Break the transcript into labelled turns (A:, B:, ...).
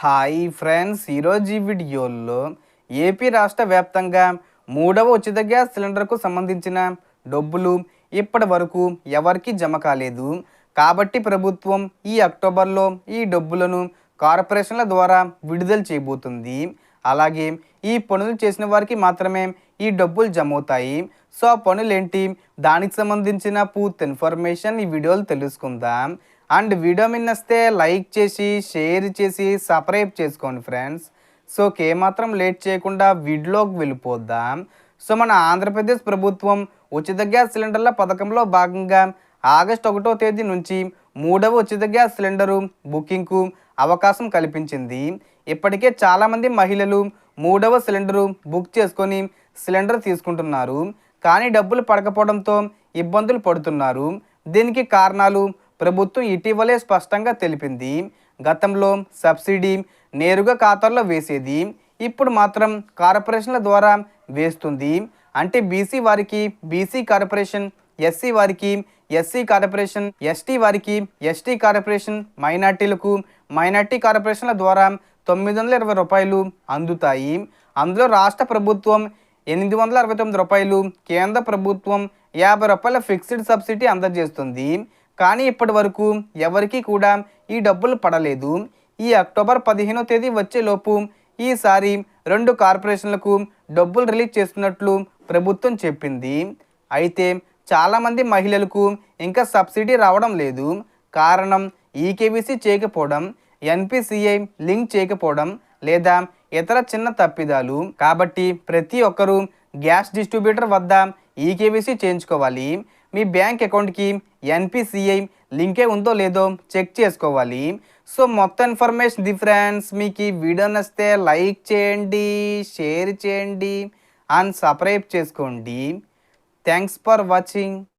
A: Hi friends, ఈరోజు ఈ వీడియోలో ఏపీ రాష్ట్ర వ్యాప్తంగా మూడవ ఉచిత గ్యాస్ సిలిండర్కు సంబంధించిన డబ్బులు ఇప్పటి వరకు ఎవరికీ జమ కాలేదు. కాబట్టి ప్రభుత్వం ఈ అక్టోబర్లో ఈ డబ్బులను కార్పొరేషన్ల ద్వారా విడుదల చేయబోతుంది. అలాగే ఈ పనులు చేసిన వారికి మాత్రమే ఈ డబ్బులు జమ అవుతాయి. సో ఆ పనులేంటి, దానికి సంబంధించిన పూర్తి ఇన్ఫర్మేషన్ ఈ వీడియోలో తెలుసుకుందాం. అండ్ వీడియో నచ్చితే లైక్ చేసి షేర్ చేసి సబ్స్క్రైబ్ చేసుకోండి ఫ్రెండ్స్. సో ఏమాత్రం లేట్ చేయకుండా వీడియోలోకి వెళ్ళిపోద్దాం. సో మన ఆంధ్రప్రదేశ్ ప్రభుత్వం ఉచిత గ్యాస్ సిలిండర్ల పథకంలో భాగంగా ఆగస్టు 1వ తేదీ నుంచి మూడవ ఉచిత గ్యాస్ సిలిండరు బుకింగ్కు అవకాశం కల్పించింది. ఇప్పటికే చాలామంది మహిళలు మూడవ సిలిండరు బుక్ చేసుకొని సిలిండర్ తీసుకుంటున్నారు. కానీ డబ్బులు పడకపోవడంతో ఇబ్బందులు పడుతున్నారు. దీనికి కారణాలు ప్రభుత్వం ఇటీవలే స్పష్టంగా తెలిపింది. గతంలో సబ్సిడీ నేరుగా ఖాతాల్లో వేసేది, ఇప్పుడు మాత్రం కార్పొరేషన్ల ద్వారా వేస్తుంది. అంటే బీసీ వారికి బీసీ కార్పొరేషన్, ఎస్సీ వారికి ఎస్సీ కార్పొరేషన్, ఎస్టీ వారికి ఎస్టీ కార్పొరేషన్, మైనార్టీలకు మైనార్టీ కార్పొరేషన్ల ద్వారా 920 రూపాయలు అందుతాయి. అందులో రాష్ట్ర ప్రభుత్వం 869 రూపాయలు, కేంద్ర ప్రభుత్వం 50 రూపాయల ఫిక్స్డ్ సబ్సిడీ అందజేస్తుంది. కానీ ఇప్పటి వరకు ఎవరికీ కూడా ఈ డబ్బులు పడలేదు. ఈ అక్టోబర్ 15వ తేదీ వచ్చేలోపు ఈసారి 2 కార్పొరేషన్లకు డబ్బులు రిలీజ్ చేస్తున్నట్లు ప్రభుత్వం చెప్పింది. అయితే చాలామంది మహిళలకు ఇంకా సబ్సిడీ రావడం లేదు. కారణం ఈకేవీసీ చేయకపోవడం, ఎన్పిసిఐ లింక్ చేయకపోవడం లేదా ఇతర చిన్న తప్పిదాలు. కాబట్టి ప్రతి ఒక్కరూ గ్యాస్ డిస్ట్రిబ్యూటర్ వద్ద ఈకేవీసీ చేయించుకోవాలి. మీ బ్యాంక్ అకౌంట్కి ఎన్పిసిఐ లింకే ఉందో లేదో చెక్ చేసుకోవాలి. సో మొత్తం ఇన్ఫర్మేషన్ ఫ్రెండ్స్. మీకు ఈ వీడియో నచ్చితే లైక్ చేయండి, షేర్ చేయండి అండ్ సబ్స్క్రైబ్ చేసుకోండి. Thanks for watching.